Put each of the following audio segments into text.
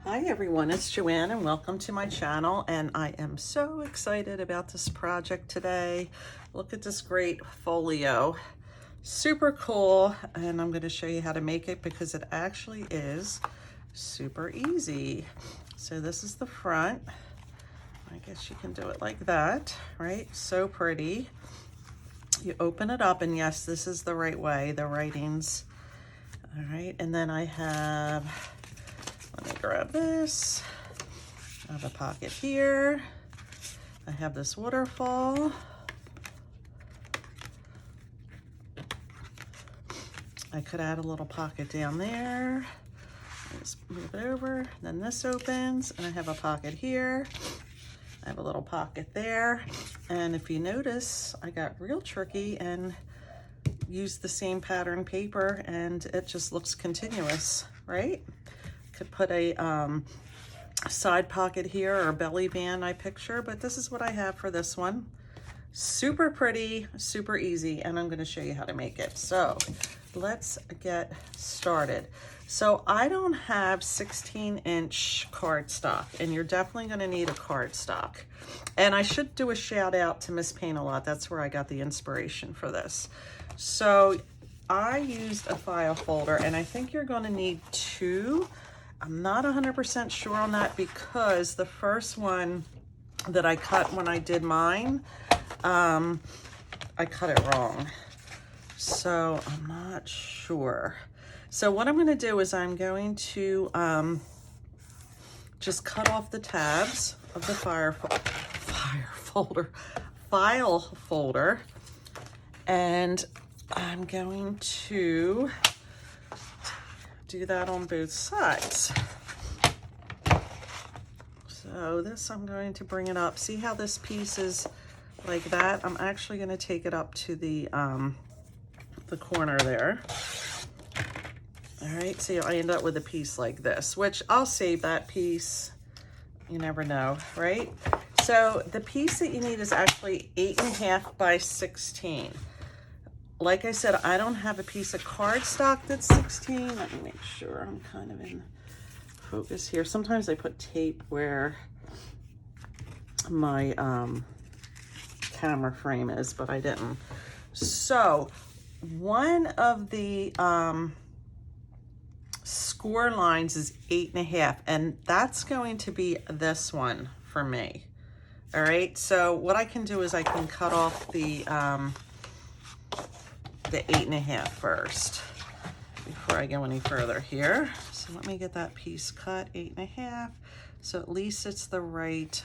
Hi everyone, it's Joanne and welcome to my channel, and I am so excited about this project today. Look at this great folio. Super cool, and I'm going to show you how to make it because it actually is super easy. So this is the front. I guess you can do it like that, right? So pretty. You open it up, and yes, this is the right way, the writings. All right, and then I have, let me grab this. I have a pocket here. I have this waterfall. I could add a little pocket down there. Just move it over. Then this opens, and I have a pocket here. I have a little pocket there. And if you notice, I got real tricky and used the same pattern paper, and it just looks continuous, right? Could put a side pocket here or a belly band I picture, but this is what I have for this one. Super pretty, super easy, and I'm going to show you how to make it. So let's get started. So I don't have 16-inch cardstock, and you're definitely going to need a cardstock. And I should do a shout out to Miss Paint a Lot. That's where I got the inspiration for this. So I used a file folder, and I think you're going to need two. I'm not 100% sure on that because the first one that I cut when I did mine, I cut it wrong. So I'm not sure. So what I'm going to do is I'm going to just cut off the tabs of the file folder, and I'm going to do that on both sides. So this, I'm going to bring it up. See how this piece is like that? I'm actually going to take it up to the corner there. All right, so I end up with a piece like this, which I'll save that piece. You never know, right? So the piece that you need is actually 8.5 by 16. Like I said, I don't have a piece of cardstock that's 16. Let me make sure I'm kind of in focus here. Sometimes I put tape where my camera frame is, but I didn't. So one of the score lines is 8.5, and that's going to be this one for me. All right, so what I can do is I can cut off the 8.5 first before I go any further here. So let me get that piece cut, 8.5. So at least it's the right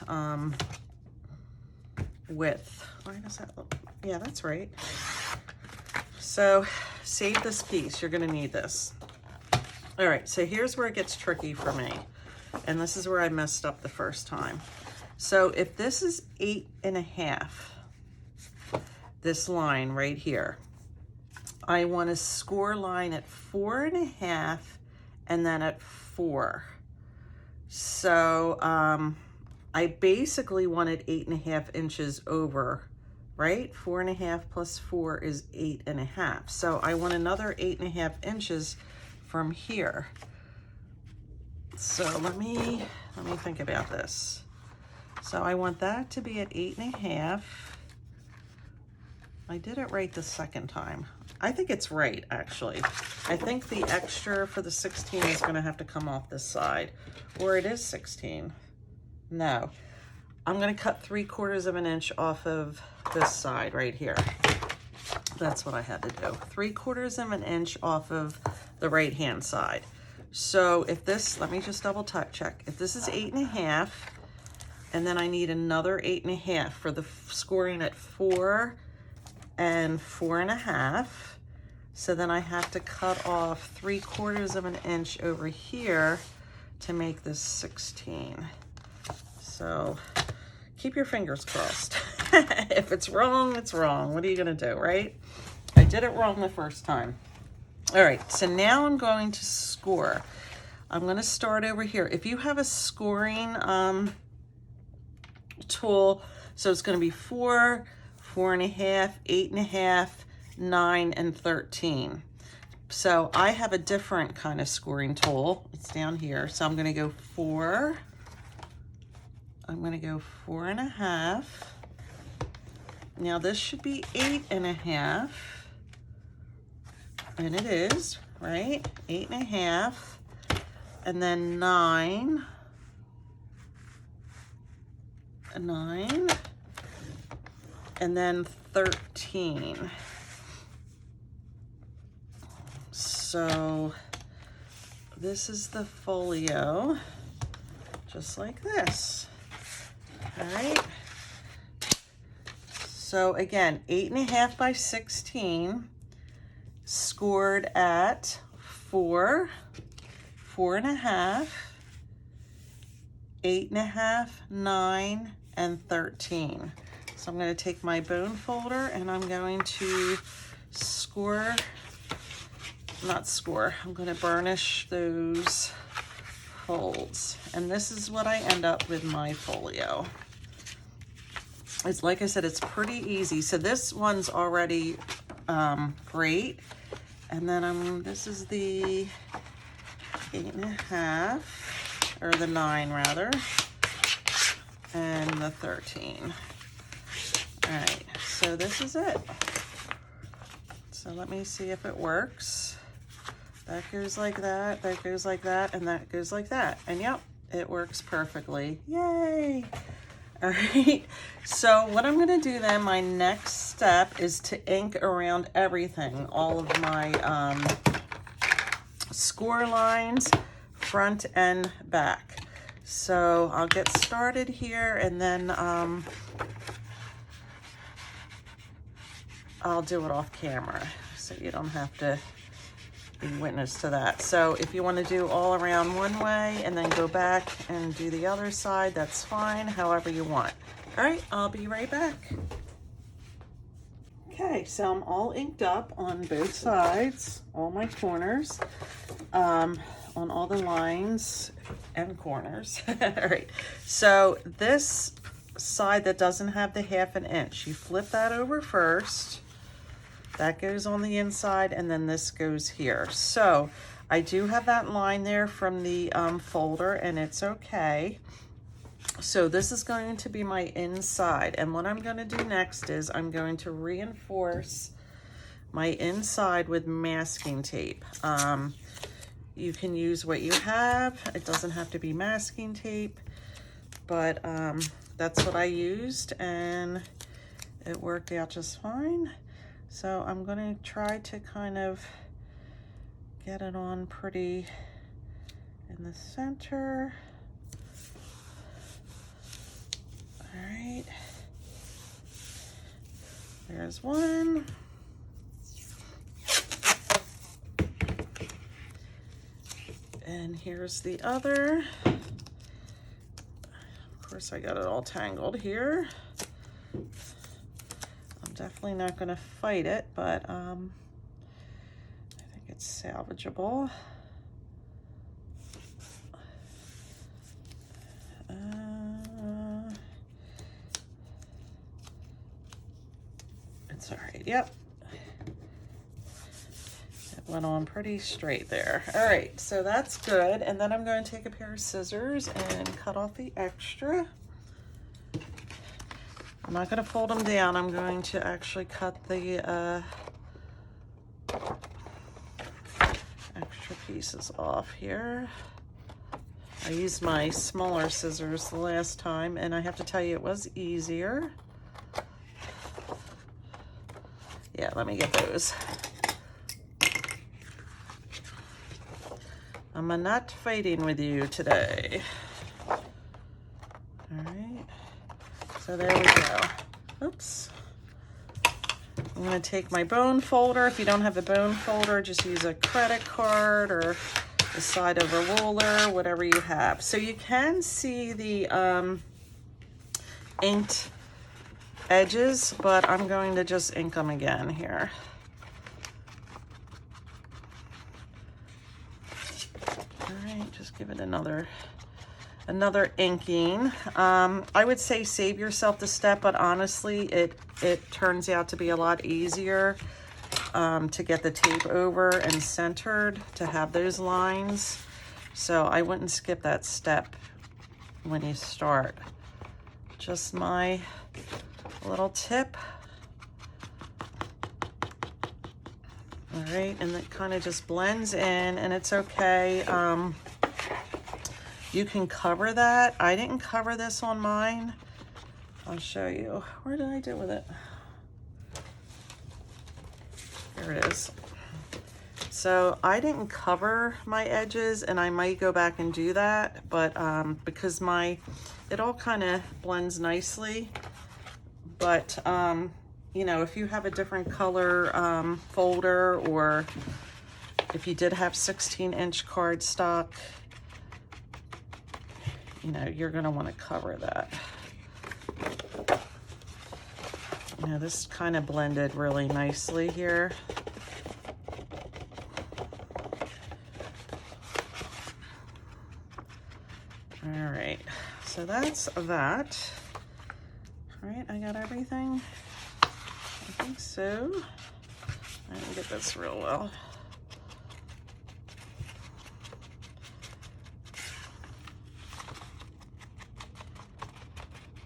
width. Why does that look? Yeah, that's right. So save this piece. You're going to need this. All right, so here's where it gets tricky for me. And this is where I messed up the first time. So if this is 8.5, this line right here, I want a score line at 4.5 and then at 4. So I basically wanted 8.5 inches over, right? 4.5 plus 4 is 8.5. So I want another 8.5 inches from here. So let me think about this. So I want that to be at 8.5. I did it right the second time. I think it's right, actually. I think the extra for the 16 is going to have to come off this side, or it is 16. No, I'm going to cut 3/4 of an inch off of this side right here. That's what I had to do. 3/4 of an inch off of the right-hand side. So if this, let me just double check. If this is 8.5, and then I need another 8.5 for the scoring at 4 and 4.5. So then I have to cut off 3/4 of an inch over here to make this 16. So keep your fingers crossed. If it's wrong, it's wrong. What are you gonna do, right? I did it wrong the first time. All right, so now I'm going to score. I'm gonna start over here. If you have a scoring tool, so it's gonna be 4, 4.5, 8.5, 9, and 13. So I have a different kind of scoring tool. It's down here. So I'm going to go 4. I'm going to go 4.5. Now this should be 8.5. And it is, right? 8.5. And then 9. 9. And then 13. So this is the folio, just like this. All right. So again, 8.5 by 16, scored at 4, 4.5, 8.5, 9, and 13. So I'm going to take my bone folder and I'm going to I'm going to burnish those folds. And this is what I end up with my folio. It's like I said, it's pretty easy. So this one's already great. And then this is the 8.5, or the 9 rather, and the 13. All right, so this is it. So let me see if it works. That goes like that, that goes like that, and that goes like that. And yep, it works perfectly. Yay! All right, so what I'm gonna do then, my next step is to ink around everything, all of my score lines, front and back. So I'll get started here, and then I'll do it off camera so you don't have to be witness to that. So if you want to do all around one way and then go back and do the other side, that's fine, however you want. All right, I'll be right back. Okay, so I'm all inked up on both sides, all my corners, on all the lines and corners. All right, so this side that doesn't have the 1/2 inch, you flip that over first. That goes on the inside, and then this goes here. So I do have that line there from the folder, and it's okay. So this is going to be my inside, and what I'm going to do next is I'm going to reinforce my inside with masking tape. You can use what you have. It doesn't have to be masking tape, but that's what I used, and it worked out just fine. So I'm going to try to kind of get it on pretty in the center. All right. There's one. And here's the other. Of course, I got it all tangled here. Definitely not going to fight it, but I think it's salvageable. It's all right. Yep. It went on pretty straight there. All right, so that's good. And then I'm going to take a pair of scissors and cut off the extra. I'm not going to fold them down. I'm going to actually cut the extra pieces off here. I used my smaller scissors the last time, and I have to tell you, it was easier. Yeah, let me get those. I'm not fighting with you today. All right. So there we go. Oops. I'm going to take my bone folder. If you don't have a bone folder, just use a credit card or the side of a ruler, whatever you have. So you can see the inked edges, but I'm going to just ink them again here. All right, just give it another inking. I would say save yourself the step, but honestly, it turns out to be a lot easier to get the tape over and centered to have those lines. So I wouldn't skip that step when you start. Just my little tip. All right, and it kind of just blends in, and it's okay. You can cover that. I didn't cover this on mine. I'll show you. Where did I do with it? There it is. So I didn't cover my edges, and I might go back and do that, but because it all kind of blends nicely. But you know, if you have a different color folder, or if you did have 16-inch cardstock, you know, you're going to want to cover that. You know, this kind of blended really nicely here. All right, so that's that. All right, I got everything. I think so. I didn't get this real well.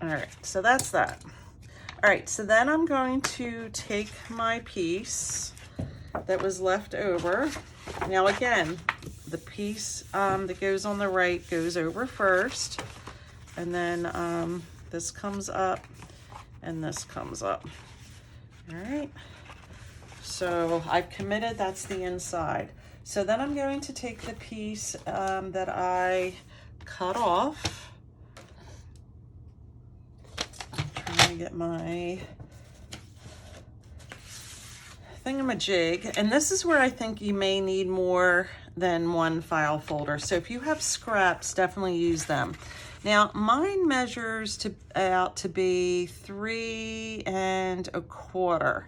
All right, so that's that. All right, so then I'm going to take my piece that was left over. Now again, the piece that goes on the right goes over first, and then this comes up and this comes up. All right, so I've committed, that's the inside. So then I'm going to take the piece that I cut off. I'm trying to get my thingamajig, and this is where I think you may need more than one file folder. So if you have scraps, definitely use them. Now mine measures out to be 3 1/4.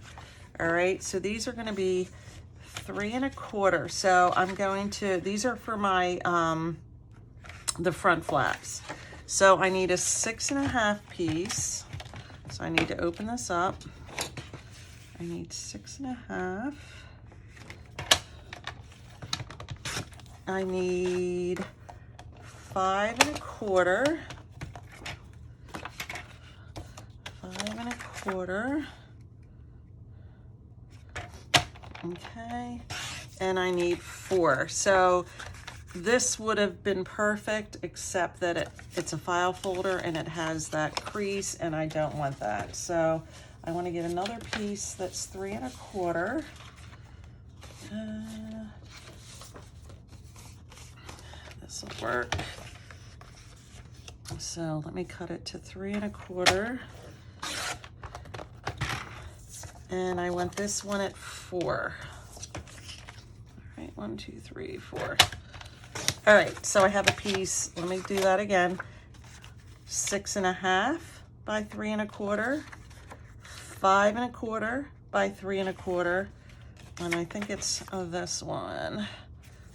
All right, so these are going to be 3 1/4. So I'm going to, these are for my the front flaps. So I need a 6 1/2 piece. So I need to open this up. I need 6 1/2. I need 5 1/4. 5 1/4. Okay, and I need 4. So this would have been perfect, except that it's a file folder and it has that crease, and I don't want that. So I want to get another piece that's 3 1/4. This will work. So let me cut it to 3 1/4. And I want this one at 4. All right, 1, 2, 3, 4. All right, so I have a piece, let me do that again. 6 1/2 by 3 1/4. 5 1/4 by 3 1/4. And I think it's this one.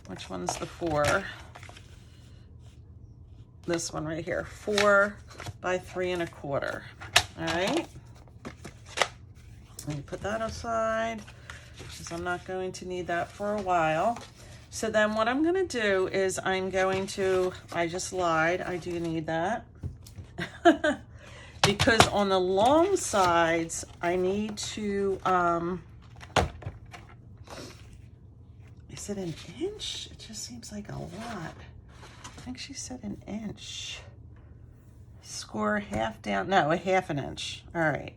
Which one's the 4? This one right here, 4 by 3 1/4. All right. Let me put that aside because I'm not going to need that for a while. So then what I'm going to do is I'm going to, I just lied, I do need that. Because on the long sides, I need to, is it an inch? It just seems like a lot. I think she said an inch. Score half down, no, a 1/2 inch. All right.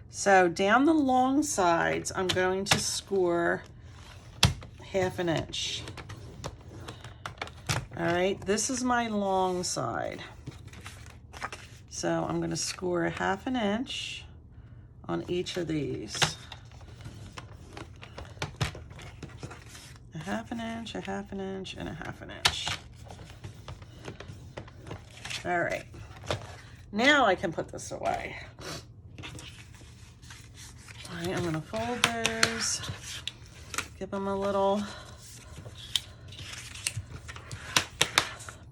So down the long sides, I'm going to score 1/2 inch. All right, this is my long side. So I'm going to score a 1/2 inch on each of these. A 1/2 inch, a 1/2 inch, and a 1/2 inch. All right, now I can put this away. All right, I'm going to fold those, give them a little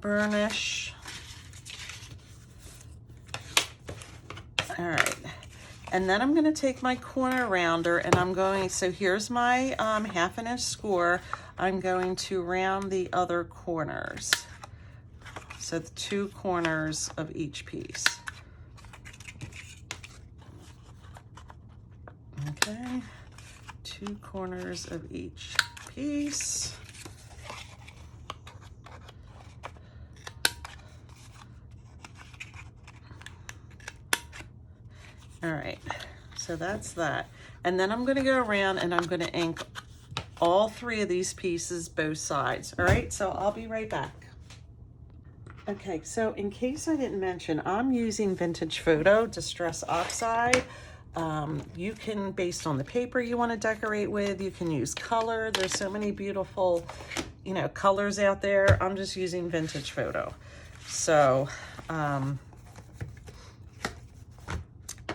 burnish. All right, And then I'm going to take my corner rounder and I'm going, so here's my 1/2 inch score. I'm going to round the other corners. So the 2 corners of each piece. Okay, 2 corners of each piece. All right, so that's that. And then I'm gonna go around and I'm gonna ink all 3 of these pieces, both sides. All right, so I'll be right back. Okay, so in case I didn't mention, I'm using Vintage Photo Distress Oxide. You can, based on the paper you want to decorate with, you can use color. There's so many beautiful, you know, colors out there. I'm just using Vintage Photo. So,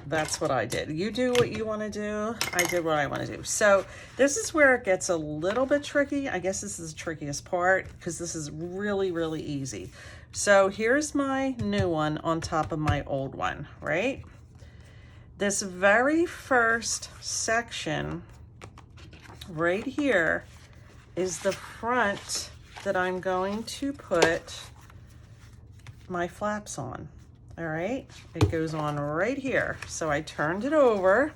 that's what I did. You do what you want to do. I did what I want to do. So this is where it gets a little bit tricky. I guess this is the trickiest part because this is really, really easy. So here's my new one on top of my old one, right? This very first section right here is the front that I'm going to put my flaps on. All right, it goes on right here. So I turned it over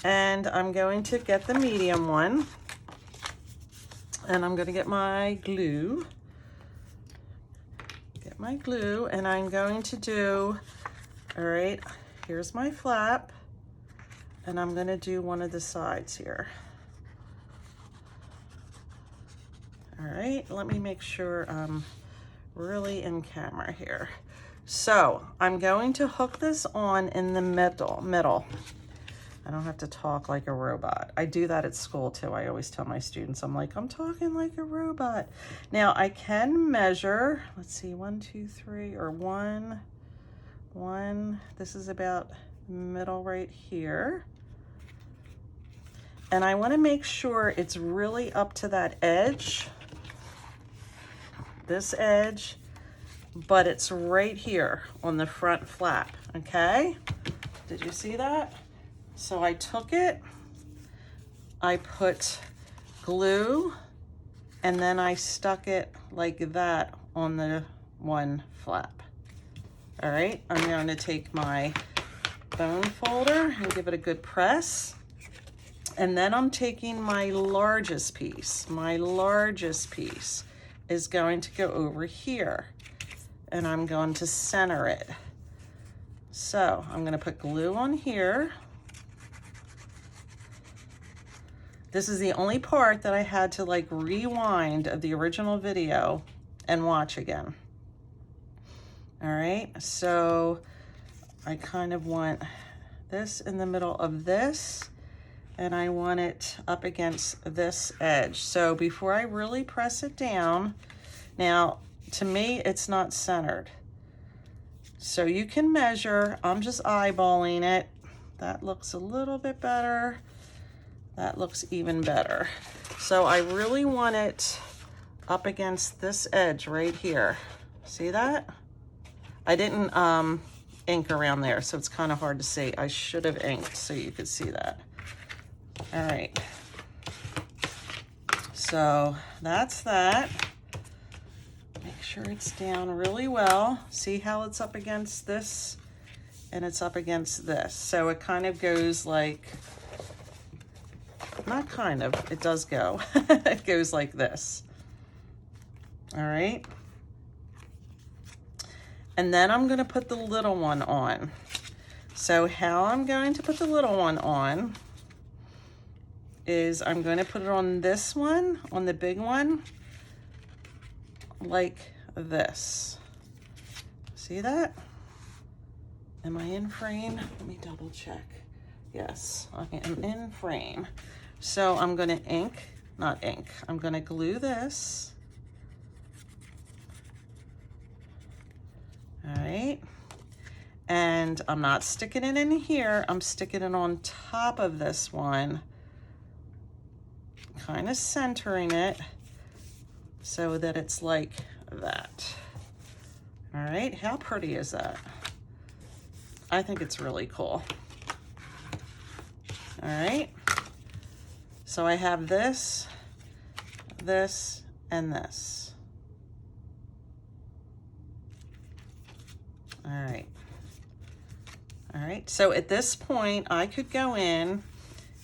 and I'm going to get the medium one and I'm going to get my glue. Get my glue and I'm going to do, all right, here's my flap and I'm going to do one of the sides here. All right, let me make sure I'm really in camera here. So I'm going to hook this on in the middle. I don't have to talk like a robot. I do that at school too. I always tell my students, I'm like, I'm talking like a robot. Now I can measure, let's see, 1, 2, 3, or 1. This is about middle right here. And I want to make sure it's really up to that edge, this edge, but it's right here on the front flap, okay? Did you see that? So I took it, I put glue, and then I stuck it like that on the one flap. All right, I'm going to take my bone folder and give it a good press. And then I'm taking my largest piece. My largest piece is going to go over here. And I'm going to center it. So I'm going to put glue on here. This is the only part that I had to like rewind of the original video and watch again. All right, so I kind of want this in the middle of this, and I want it up against this edge. So before I really press it down, now, to me, it's not centered. So you can measure, I'm just eyeballing it. That looks a little bit better. That looks even better. So I really want it up against this edge right here. See that? I didn't ink around there, so it's kind of hard to see. I should have inked so you could see that. All right. So that's that. Make sure it's down really well. See how it's up against this and it's up against this. So it kind of goes like, not kind of, it does go. It goes like this. All right. And then I'm going to put the little one on. So how I'm going to put the little one on is I'm going to put it on this one, on the big one, like this. See that? Am I in frame? Let me double check. Yes, I am in frame. So I'm going to I'm going to glue this. All right. And I'm not sticking it in here. I'm sticking it on top of this one, kind of centering it so that it's like that. All right, how pretty is that? I think it's really cool. All right. So I have this, this, and this. All right. All right, so at this point, I could go in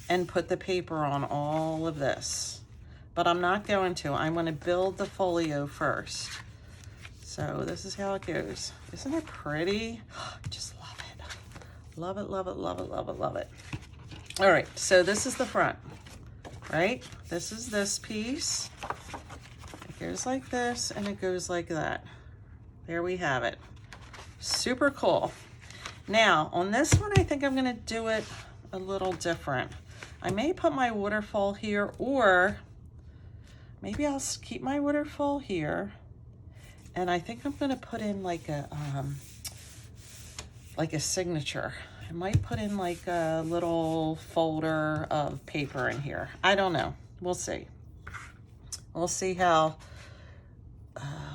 and put the paper on all of this, but I'm not going to. I'm going to build the folio first. So this is how it goes. Isn't it pretty? Just love it. Love it, love it, love it, love it, love it. All right, so this is the front, right? This is this piece. It goes like this, and it goes like that. There we have it. Super cool. Now, on this one, I think I'm going to do it a little different. I may put my waterfall here, or maybe I'll keep my waterfall here. And I think I'm going to put in like a signature. I might put in like a little folder of paper in here. I don't know. We'll see. We'll see how,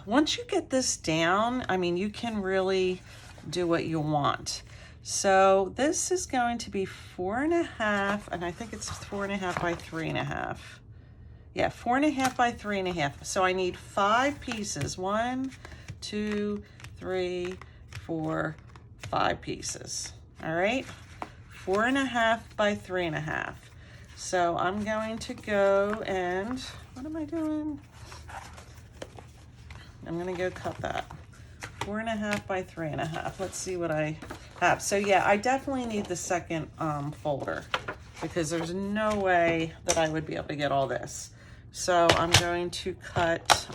once you get this down, I mean, you can really do what you want. So this is going to be 4.5, and I think it's 4.5 by 3.5. Yeah, 4.5 by 3.5. So I need 5 pieces. 1, 2, 3, 4, 5 pieces. All right, 4.5 by 3.5. So I'm going to go and, what am I doing? I'm gonna go cut that. 4.5 by 3.5. Let's see what I have. So yeah, I definitely need the second folder, because there's no way that I would be able to get all this. So I'm going to cut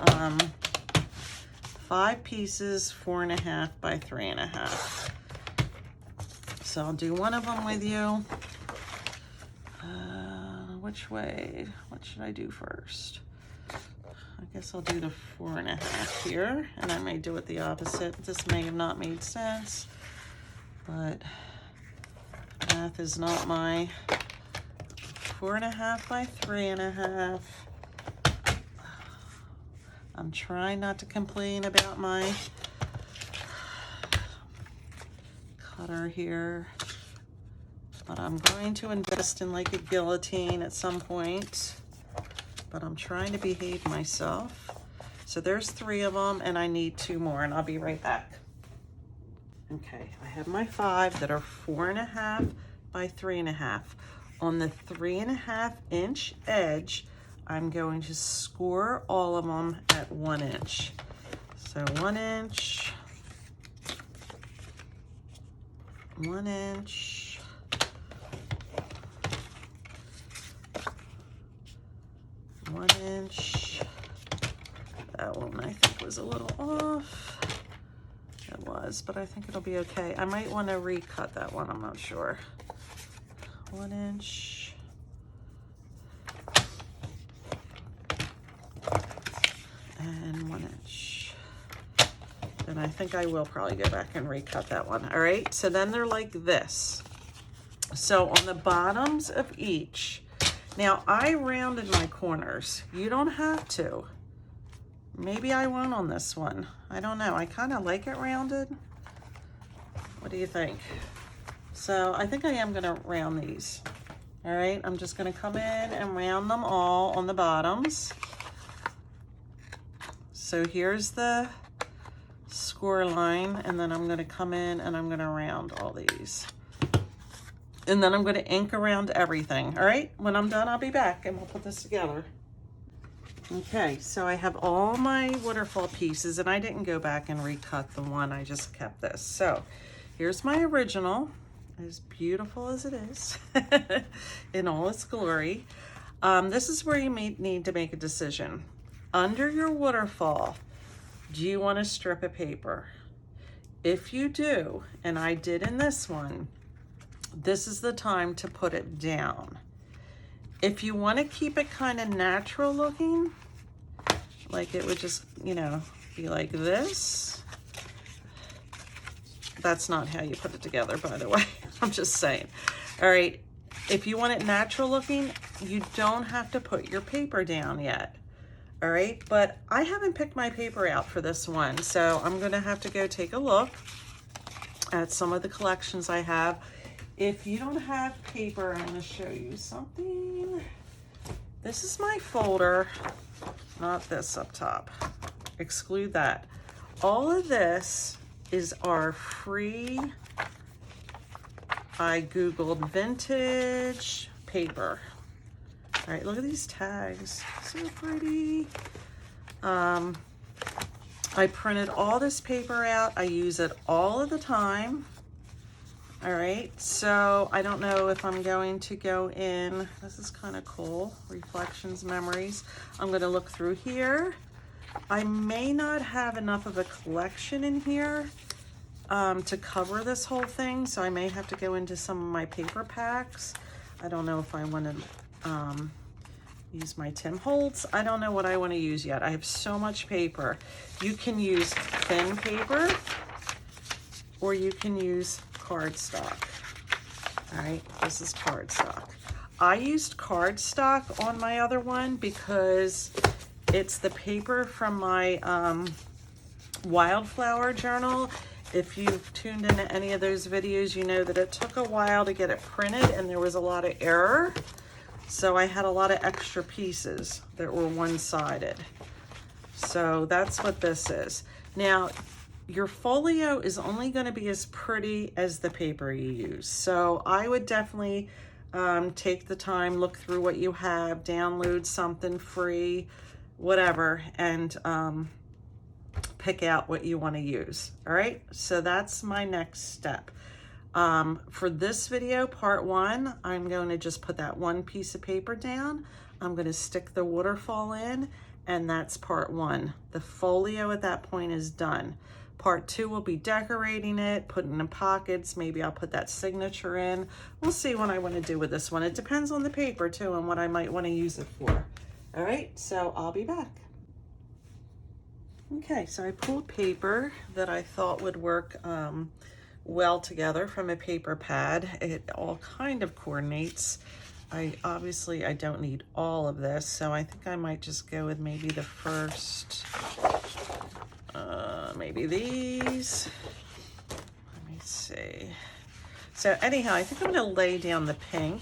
5 pieces, 4.5 by 3.5. So I'll do one of them with you. Which way? What should I do first? I guess I'll do the 4.5 here, and I may do it the opposite. This may have not made sense, but math is not my 4.5 by 3.5. I'm trying not to complain about my cutter here, but I'm going to invest in like a guillotine at some point. But I'm trying to behave myself. So there's 3 of them, and I need 2 more, and I'll be right back. Okay, I have my 5 that are 4.5 by 3.5. On the 3.5 inch edge, I'm going to score all of them at 1 inch. So 1 inch, 1 inch, 1 inch. That one I think was a little off. It was, but I think it'll be okay. I might want to recut that one, I'm not sure. 1 inch. And 1 inch. And I think I will probably go back and recut that one. All right, so then they're like this. So on the bottoms of each, now I rounded my corners. You don't have to. Maybe I won't on this one. I don't know. I kind of like it rounded. What do you think? So I think I am going to round these. All right, I'm just going to come in and round them all on the bottoms. So here's the score line, and then I'm going to come in and I'm going to round all these. And then I'm going to ink around everything. All right, when I'm done, I'll be back and we'll put this together. Okay, so I have all my waterfall pieces, and I didn't go back and recut the one. I just kept this. So here's my original, as beautiful as it is, in all its glory. This is where you may need to make a decision. Under your waterfall, do you want to strip of paper? If you do, and I did in this one, this is the time to put it down. If you want to keep it kind of natural looking, like it would just, you know, be like this. That's not how you put it together, by the way. I'm just saying. All right, if you want it natural looking, you don't have to put your paper down yet. All right, but I haven't picked my paper out for this one, so I'm gonna have to go take a look at some of the collections I have. if you don't have paper, I'm going to show you something. This is my folder, not this up top. Exclude that. All of this is our free, I Googled vintage paper. All right, look at these tags, so pretty. I printed all this paper out. I use it all of the time. All right, so I don't know if I'm going to go in. This is kind of cool. Reflections, memories. I'm going to look through here. I may not have enough of a collection in here to cover this whole thing, so I may have to go into some of my paper packs. I don't know if I want to use my Tim Holtz. I don't know what I want to use yet. I have so much paper. You can use thin paper, or you can use cardstock. All right, this is cardstock. I used cardstock on my other one because it's the paper from my wildflower journal. If you've tuned into any of those videos, you know that it took a while to get it printed and there was a lot of error. So I had a lot of extra pieces that were one-sided. So that's what this is. Now, your folio is only going to be as pretty as the paper you use. So I would definitely take the time, look through what you have, download something free, whatever, and pick out what you want to use. All right, so that's my next step. For this video, part 1, I'm going to just put that one piece of paper down. I'm going to stick the waterfall in, and that's part 1. The folio at that point is done. Part 2 will be decorating it, putting in pockets. Maybe I'll put that signature in. We'll see what I want to do with this one. It depends on the paper too and what I might want to use it for. All right, so I'll be back. Okay, so I pulled paper that I thought would work well together from a paper pad. It all kind of coordinates. Obviously I don't need all of this, so I think I might just go with maybe the first, maybe these. Let me see. So anyhow, I think I'm going to lay down the pink,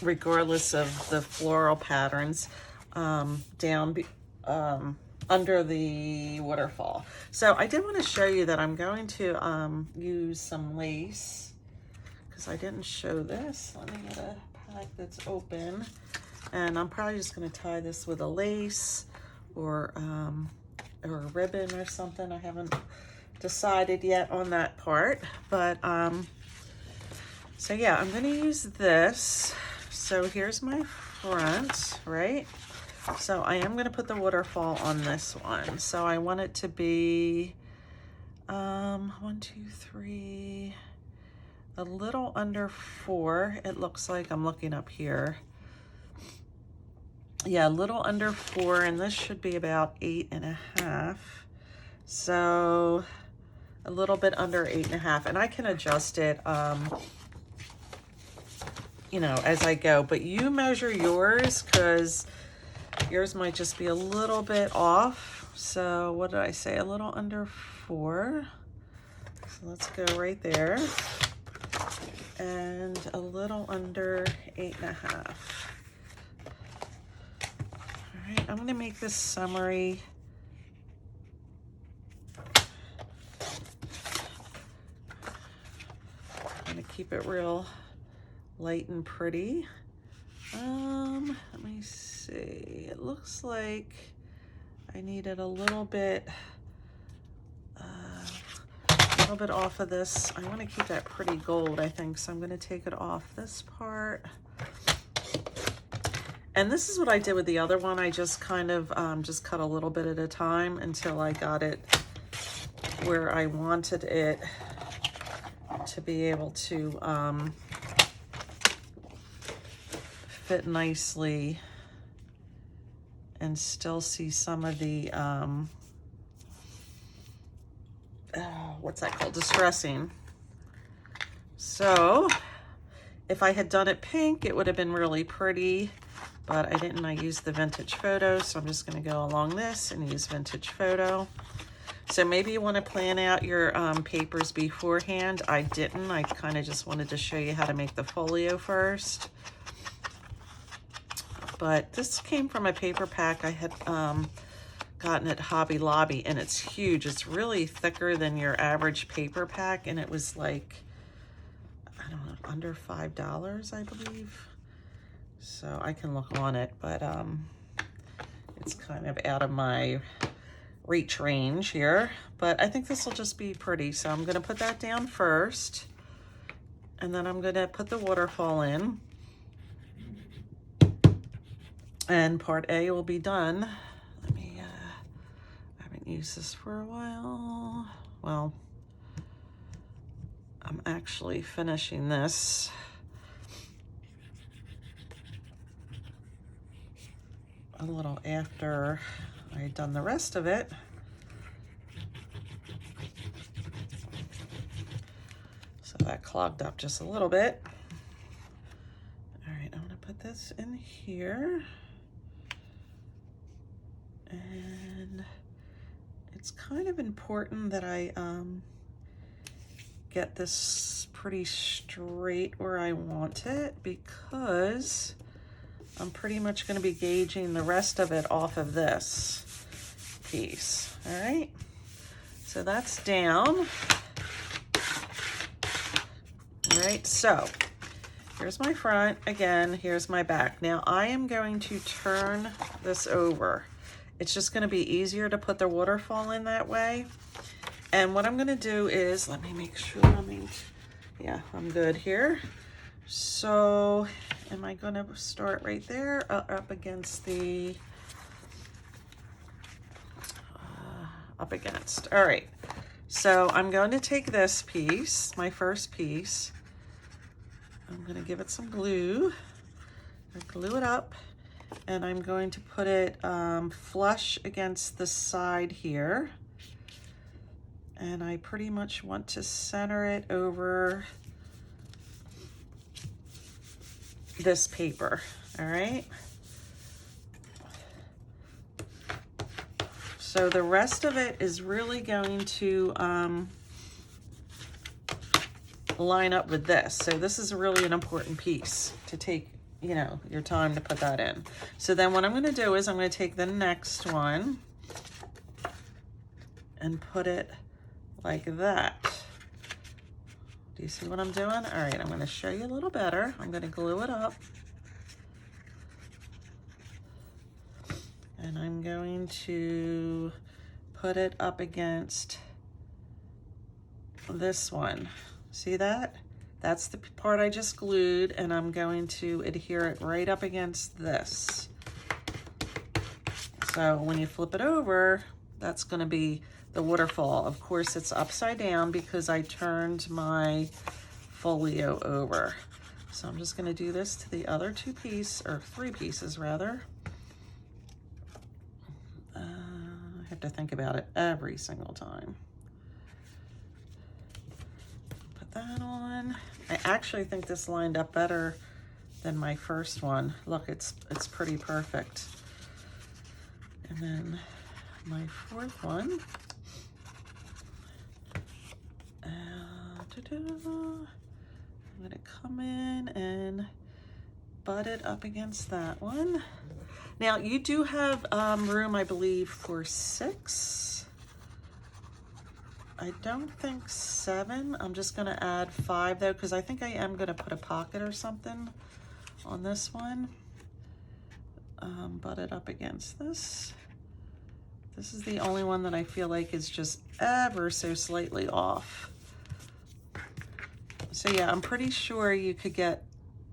regardless of the floral patterns, down under the waterfall. So I did want to show you that I'm going to use some lace, because I didn't show this. Let me get a pack that's open, and I'm probably just going to tie this with a lace or a ribbon or something. I haven't decided yet on that part, but so yeah, I'm going to use this. So here's my front, right? So I am going to put the waterfall on this one. So I want it to be 1, 2, 3, a little under 4. It looks like, I'm looking up here. Yeah, a little under 4, and this should be about 8.5. So a little bit under 8.5, and I can adjust it, you know, as I go. But you measure yours, because yours might just be a little bit off. So what did I say? A little under 4. So let's go right there. And a little under 8.5. All right, I'm going to make this summery. I'm going to keep it real light and pretty. Let me see. It looks like I needed a little bit off of this. I want to keep that pretty gold, I think, so I'm going to take it off this part. And this is what I did with the other one. I just kind of just cut a little bit at a time until I got it where I wanted it to be able to fit nicely and still see some of the what's that called, distressing. So if I had done it pink, it would have been really pretty, but I didn't. I used the vintage photo, so I'm just going to go along this and use vintage photo. So maybe you want to plan out your papers beforehand. I didn't. I kind of just wanted to show you how to make the folio first. But this came from a paper pack I had gotten at Hobby Lobby, and it's huge. It's really thicker than your average paper pack, and it was like, I don't know, under $5, I believe. So I can look on it, but it's kind of out of my reach range here. But I think this will just be pretty. So I'm gonna put that down first, and then I'm gonna put the waterfall in. And part A will be done. Let me, I haven't used this for a while. Well, I'm actually finishing this. A little after I had done the rest of it. So that clogged up just a little bit. All right, I'm gonna put this in here. And it's kind of important that I get this pretty straight where I want it, because I'm pretty much going to be gauging the rest of it off of this piece. All right, so that's down. All right, so here's my front again, here's my back. Now I am going to turn this over. It's just going to be easier to put the waterfall in that way. And what I'm going to do is, let me make sure I'm good here. So am I going to start right there, up against the, up against. All right. So I'm going to take this piece, my first piece. I'm going to give it some glue. Glue it up. And I'm going to put it flush against the side here. And I pretty much want to center it over this paper, all right? So the rest of it is really going to line up with this. So this is really an important piece to take, you know, your time to put that in. So then what I'm going to do is I'm going to take the next one and put it like that. Do you see what I'm doing? All right, I'm going to show you a little better. I'm going to glue it up. And I'm going to put it up against this one. See that? That's the part I just glued, and I'm going to adhere it right up against this. So when you flip it over, that's going to be the waterfall. Of course, it's upside down because I turned my folio over. So I'm just going to do this to the other two pieces, or three pieces rather. I have to think about it every single time. Put that on. I actually think this lined up better than my first one. Look, it's pretty perfect. And then my fourth one. I'm gonna come in and butt it up against that one. Now you do have room, I believe, for 6. I don't think 7. I'm just gonna add 5 though, because I think I am gonna put a pocket or something on this one. Butt it up against this. This is the only one that I feel like is just ever so slightly off. So yeah, I'm pretty sure you could get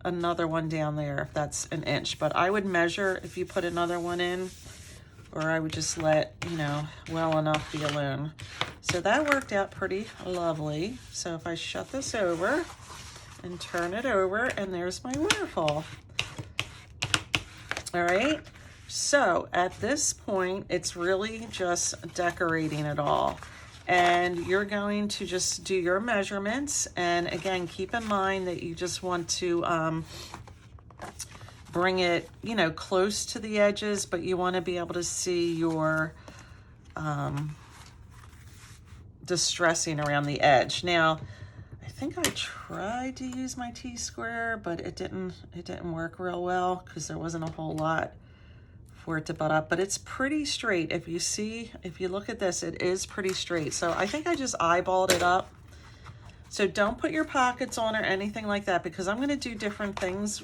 another one down there if that's an inch, but I would measure if you put another one in, or I would just let, you know, well enough be alone. So that worked out pretty lovely. So if I shut this over and turn it over, and there's my waterfall. All right. So at this point, it's really just decorating it all. And you're going to just do your measurements. And again, keep in mind that you just want to bring it, you know, close to the edges, but you want to be able to see your distressing around the edge. Now, I think I tried to use my T-square, but it didn't work real well because there wasn't a whole lot for it to butt up, but it's pretty straight. If you look at this, it is pretty straight. So I think I just eyeballed it up. So don't put your pockets on or anything like that, because I'm going to do different things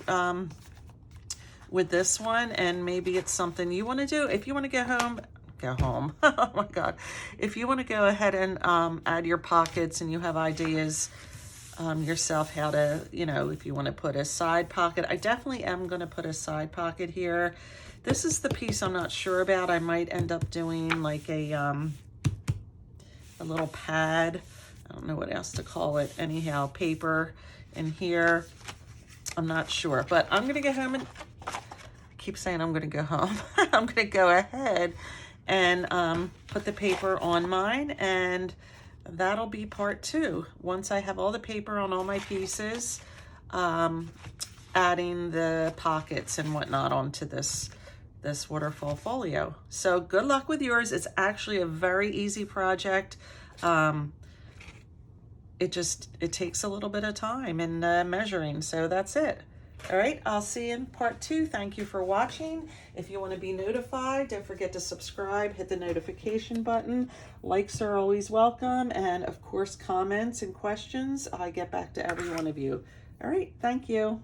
with this one, and maybe it's something you want to do. If you want to go home. Oh my God. If you want to go ahead and add your pockets and you have ideas yourself how to, you know, if you want to put a side pocket, I definitely am going to put a side pocket here. This is the piece I'm not sure about. I might end up doing like a little pad. I don't know what else to call it. Anyhow, paper in here. I'm not sure, but I'm going to go home and keep saying I'm going to go home. I'm going to go ahead and put the paper on mine, and that'll be part 2. Once I have all the paper on all my pieces, adding the pockets and whatnot onto this Waterfall folio. So good luck with yours. It's actually a very easy project. It takes a little bit of time and measuring, so that's it. All right, I'll see you in part 2. Thank you for watching. If you want to be notified, don't forget to subscribe, hit the notification button. Likes are always welcome, and of course, comments and questions. I get back to every one of you. All right, thank you.